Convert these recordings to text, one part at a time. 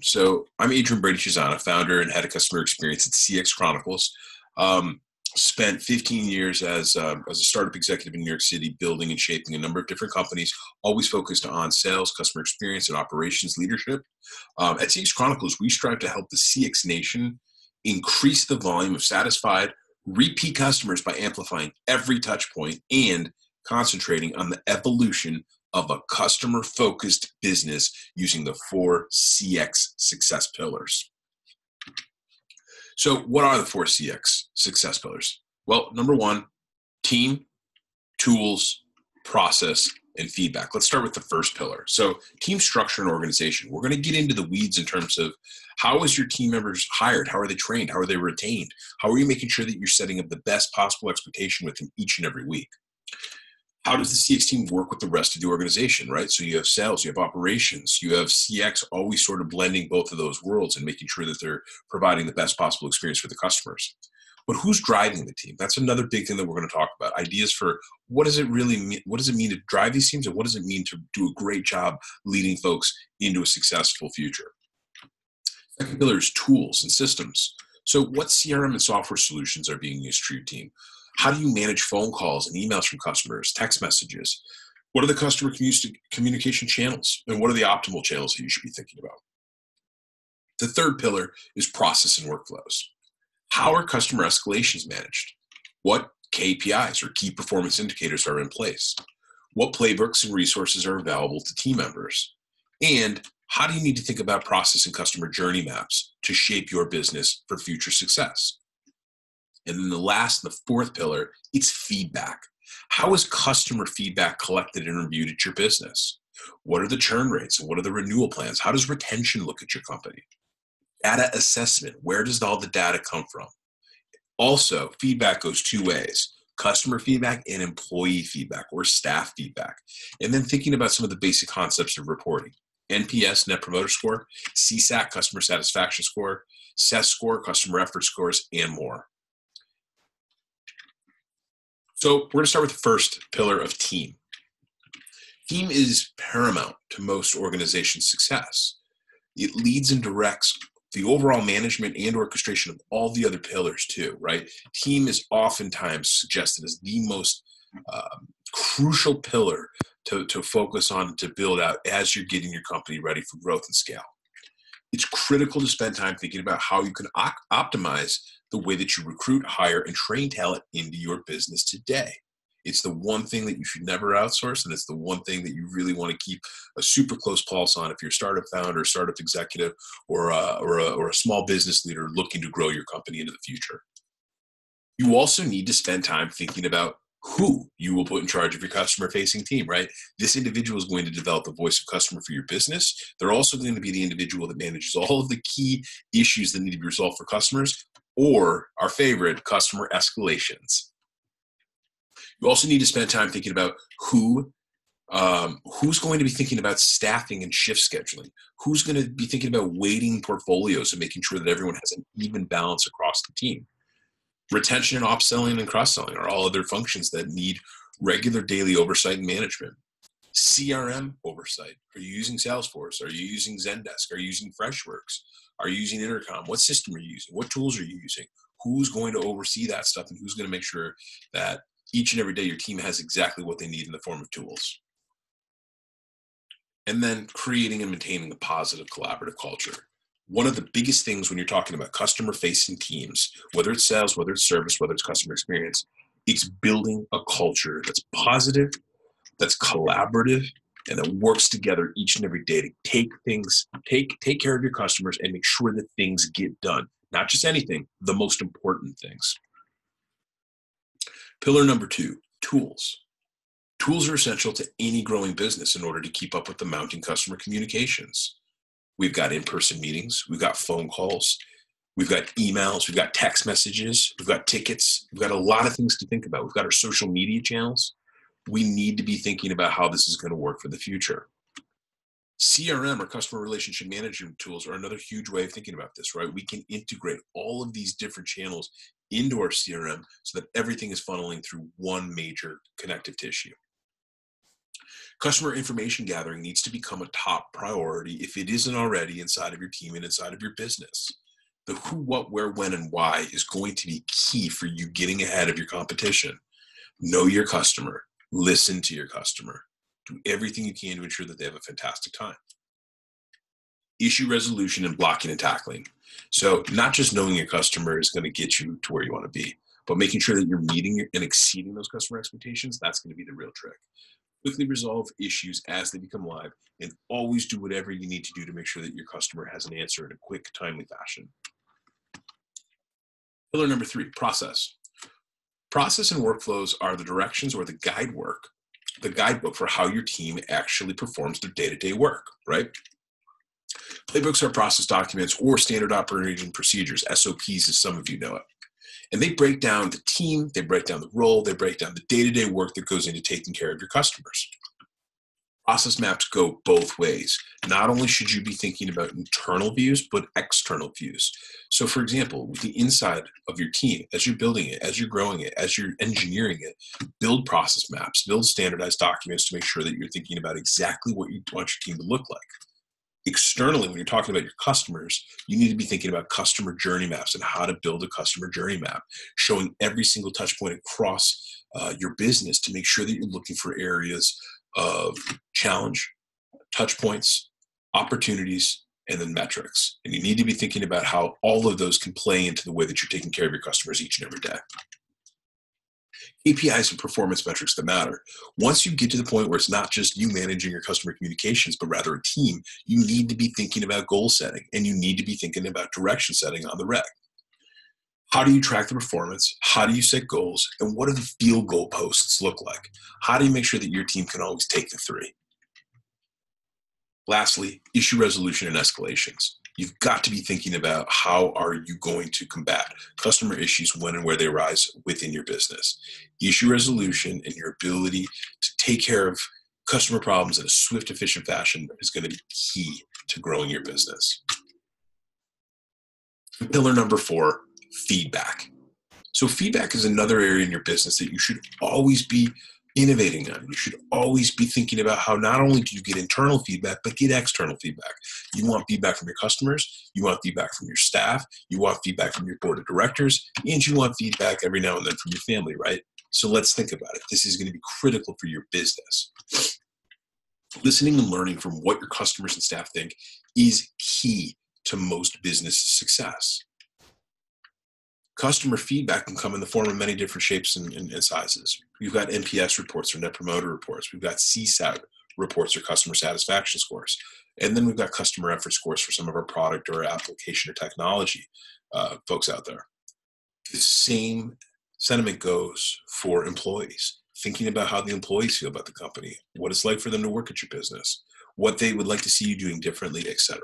So I'm Adrian Brady-Chizana, founder and head of customer experience at CXChronicles. Spent 15 years as a startup executive in New York City, building and shaping a number of different companies, always focused on sales, customer experience, and operations leadership. At CXChronicles, we strive to help the CX Nation increase the volume of satisfied, repeat customers by amplifying every touch point and concentrating on the evolution of a customer-focused business using the 4 CX success pillars. So what are the 4 CX success pillars? Well, number 1, team, tools, process, and feedback. Let's start with the first pillar. So team structure and organization. We're going to get into the weeds in terms of how is your team members hired? How are they trained? How are they retained? How are you making sure that you're setting up the best possible expectation with them each and every week? How does the CX team work with the rest of the organization, right? So you have sales, you have operations, you have CX, always sort of blending both of those worlds and making sure that they're providing the best possible experience for the customers. But who's driving the team? That's another big thing that we're going to talk about. Ideas for what does it really mean? What does it mean to drive these teams, and what does it mean to do a great job leading folks into a successful future? Second pillar is tools and systems. So what CRM and software solutions are being used for your team? How do you manage phone calls and emails from customers, text messages? What are the customer communication channels? And what are the optimal channels that you should be thinking about? The third pillar is process and workflows. How are customer escalations managed? What KPIs or key performance indicators are in place? What playbooks and resources are available to team members? And how do you need to think about process and customer journey maps to shape your business for future success? And then the fourth pillar, it's feedback. How is customer feedback collected and reviewed at your business? What are the churn rates and what are the renewal plans? How does retention look at your company? Data assessment, where does all the data come from? Also, feedback goes 2 ways, customer feedback and employee feedback or staff feedback. And then thinking about some of the basic concepts of reporting. NPS, Net Promoter Score, CSAT, Customer Satisfaction Score, CES score, Customer Effort Scores, and more. So we're going to start with the first pillar of team. Team is paramount to most organizations' success. It leads and directs the overall management and orchestration of all the other pillars too, right? Team is oftentimes suggested as the most crucial pillar to focus on, to build out as you're getting your company ready for growth and scale. It's critical to spend time thinking about how you can optimize the way that you recruit, hire, and train talent into your business today. It's the one thing that you should never outsource, and it's the one thing that you really want to keep a super close pulse on if you're a startup founder, startup executive, or a small business leader looking to grow your company into the future. You also need to spend time thinking about who you will put in charge of your customer-facing team, right? This individual is going to develop the voice of customer for your business. They're also going to be the individual that manages all of the key issues that need to be resolved for customers, or our favorite, customer escalations. You also need to spend time thinking about who's going to be thinking about staffing and shift scheduling. Who's going to be thinking about weighting portfolios and making sure that everyone has an even balance across the team. Retention and upselling and cross-selling are all other functions that need regular daily oversight and management. CRM oversight. Are you using Salesforce? Are you using Zendesk? Are you using Freshworks? Are you using Intercom? What system are you using? What tools are you using? Who's going to oversee that stuff, and who's going to make sure that each and every day your team has exactly what they need in the form of tools? And then creating and maintaining a positive collaborative culture. One of the biggest things when you're talking about customer-facing teams, whether it's sales, whether it's service, whether it's customer experience, it's building a culture that's positive, that's collaborative, and that works together each and every day to take care of your customers and make sure that things get done. Not just anything, the most important things. Pillar number 2, tools. Tools are essential to any growing business in order to keep up with the mounting customer communications. We've got in-person meetings, we've got phone calls, we've got emails, we've got text messages, we've got tickets, we've got a lot of things to think about. We've got our social media channels. We need to be thinking about how this is going to work for the future. CRM or customer relationship management tools are another huge way of thinking about this, right? We can integrate all of these different channels into our CRM so that everything is funneling through one major connective tissue. Customer information gathering needs to become a top priority if it isn't already inside of your team and inside of your business. The who, what, where, when, and why is going to be key for you getting ahead of your competition. Know your customer, listen to your customer, do everything you can to ensure that they have a fantastic time. Issue resolution and blocking and tackling. So not just knowing your customer is going to get you to where you want to be, but making sure that you're meeting and exceeding those customer expectations, that's going to be the real trick. Quickly resolve issues as they become live, and always do whatever you need to do to make sure that your customer has an answer in a quick, timely fashion. Pillar number 3, process. Process and workflows are the directions or the guidebook for how your team actually performs their day-to-day work, right? Playbooks are process documents or standard operating procedures, SOPs as some of you know it. And they break down the team, they break down the role, they break down the day-to-day work that goes into taking care of your customers. Process maps go both ways. Not only should you be thinking about internal views, but external views. So for example, with the inside of your team, as you're building it, as you're growing it, as you're engineering it, build process maps, build standardized documents to make sure that you're thinking about exactly what you want your team to look like. Externally, when you're talking about your customers, you need to be thinking about customer journey maps and how to build a customer journey map, showing every single touch point across your business to make sure that you're looking for areas of challenge, touch points, opportunities, and then metrics. And you need to be thinking about how all of those can play into the way that you're taking care of your customers each and every day. KPIs and performance metrics that matter. Once you get to the point where it's not just you managing your customer communications, but rather a team, you need to be thinking about goal setting, and you need to be thinking about direction setting on the reg. How do you track the performance? How do you set goals? And what do the field goal posts look like? How do you make sure that your team can always take the 3? Lastly, issue resolution and escalations. You've got to be thinking about how are you going to combat customer issues when and where they arise within your business. Issue resolution and your ability to take care of customer problems in a swift, efficient fashion is going to be key to growing your business. And pillar number 4, feedback. So feedback is another area in your business that you should always be innovating on. You should always be thinking about how not only do you get internal feedback, but get external feedback. You want feedback from your customers, you want feedback from your staff, you want feedback from your board of directors, and you want feedback every now and then from your family, right? So let's think about it. This is going to be critical for your business. Listening and learning from what your customers and staff think is key to most business success. Customer feedback can come in the form of many different shapes and sizes. We've got NPS reports or Net Promoter reports. We've got CSAT reports or customer satisfaction scores. And then we've got customer effort scores for some of our product or application or technology folks out there. The same sentiment goes for employees. Thinking about how the employees feel about the company, what it's like for them to work at your business, what they would like to see you doing differently, etc.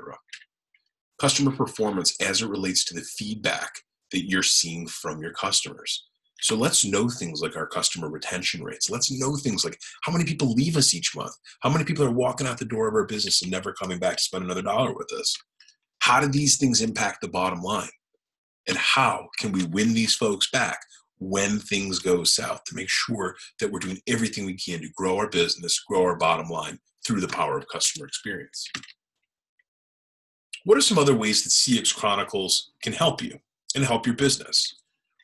Customer performance as it relates to the feedback that you're seeing from your customers. So let's know things like our customer retention rates. Let's know things like how many people leave us each month, how many people are walking out the door of our business and never coming back to spend another dollar with us. How do these things impact the bottom line? And how can we win these folks back when things go south to make sure that we're doing everything we can to grow our business, grow our bottom line through the power of customer experience? What are some other ways that CX Chronicles can help you and help your business?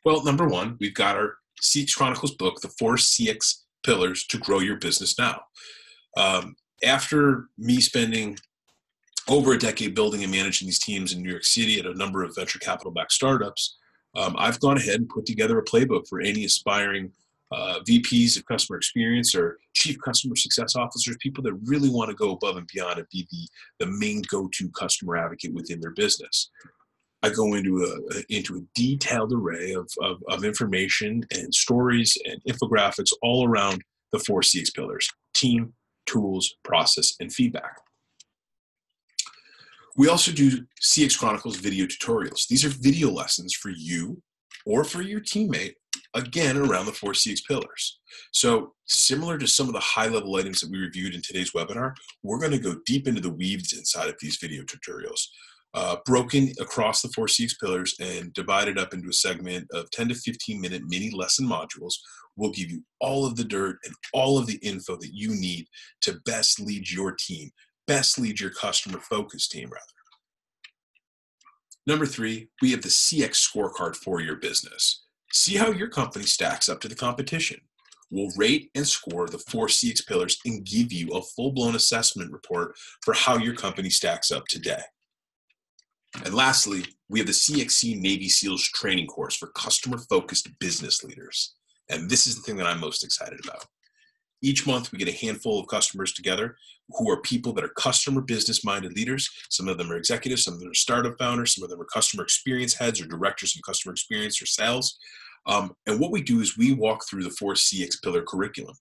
Well, number 1, we've got our CX Chronicles book, The 4 CX Pillars to Grow Your Business Now. After me spending over a decade building and managing these teams in New York City at a number of venture capital-backed startups, I've gone ahead and put together a playbook for any aspiring VPs of customer experience or chief customer success officers, people that really want to go above and beyond and be the main go-to customer advocate within their business. I go into a detailed array of information and stories and infographics all around the 4 CX pillars: team, tools, process, and feedback. We also do CX Chronicles video tutorials. These are video lessons for you or for your teammate, again, around the 4 CX pillars. So similar to some of the high-level items that we reviewed in today's webinar, we're going to go deep into the weeds inside of these video tutorials. broken across the 4CX pillars and divided up into a segment of 10 to 15 minute mini lesson modules will give you all of the dirt and all of the info that you need to best lead your team, best lead your customer focused team rather. Number 3, we have the CX scorecard for your business. See how your company stacks up to the competition. We'll rate and score the 4CX pillars and give you a full-blown assessment report for how your company stacks up today. And lastly, we have the CXC Navy SEALs training course for customer-focused business leaders. And this is the thing that I'm most excited about. Each month, we get a handful of customers together who are people that are customer business-minded leaders. Some of them are executives, some of them are startup founders, some of them are customer experience heads or directors of customer experience or sales. And what we do is we walk through the 4CX pillar curriculum.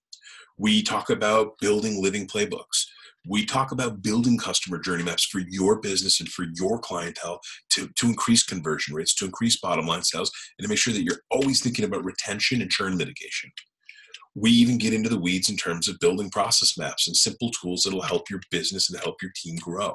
We talk about building living playbooks. We talk about building customer journey maps for your business and for your clientele to increase conversion rates, to increase bottom line sales, and to make sure that you're always thinking about retention and churn mitigation. We even get into the weeds in terms of building process maps and simple tools that will help your business and help your team grow.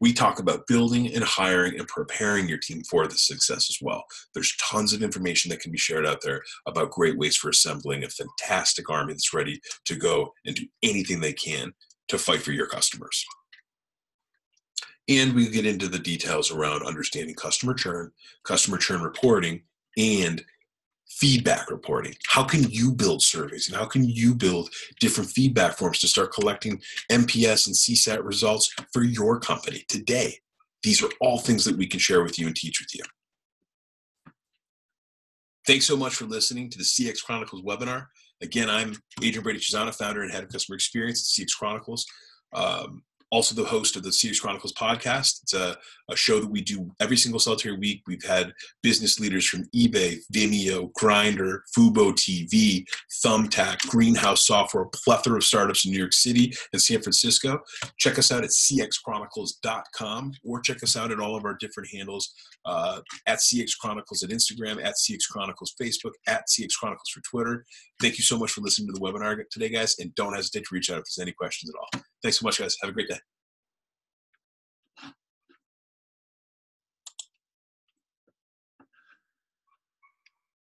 We talk about building and hiring and preparing your team for the success as well. There's tons of information that can be shared out there about great ways for assembling a fantastic army that's ready to go and do anything they can to fight for your customers. And we get into the details around understanding customer churn reporting, and feedback reporting. How can you build surveys and how can you build different feedback forms to start collecting NPS and CSAT results for your company today? These are all things that we can share with you and teach with you. Thanks so much for listening to the CX Chronicles webinar. Again, I'm Adrian Brady-Chisana, founder and head of customer experience at CX Chronicles. Also the host of the CX Chronicles podcast. It's a show that we do every single solitary week. We've had business leaders from eBay, Vimeo, Grindr, Fubo TV, Thumbtack, Greenhouse Software, a plethora of startups in New York City and San Francisco. Check us out at CXChronicles.com or check us out at all of our different handles at CX Chronicles at Instagram, at CX Chronicles Facebook, at CX Chronicles for Twitter. Thank you so much for listening to the webinar today, guys, and don't hesitate to reach out if there's any questions at all. Thanks so much, guys. Have a great day.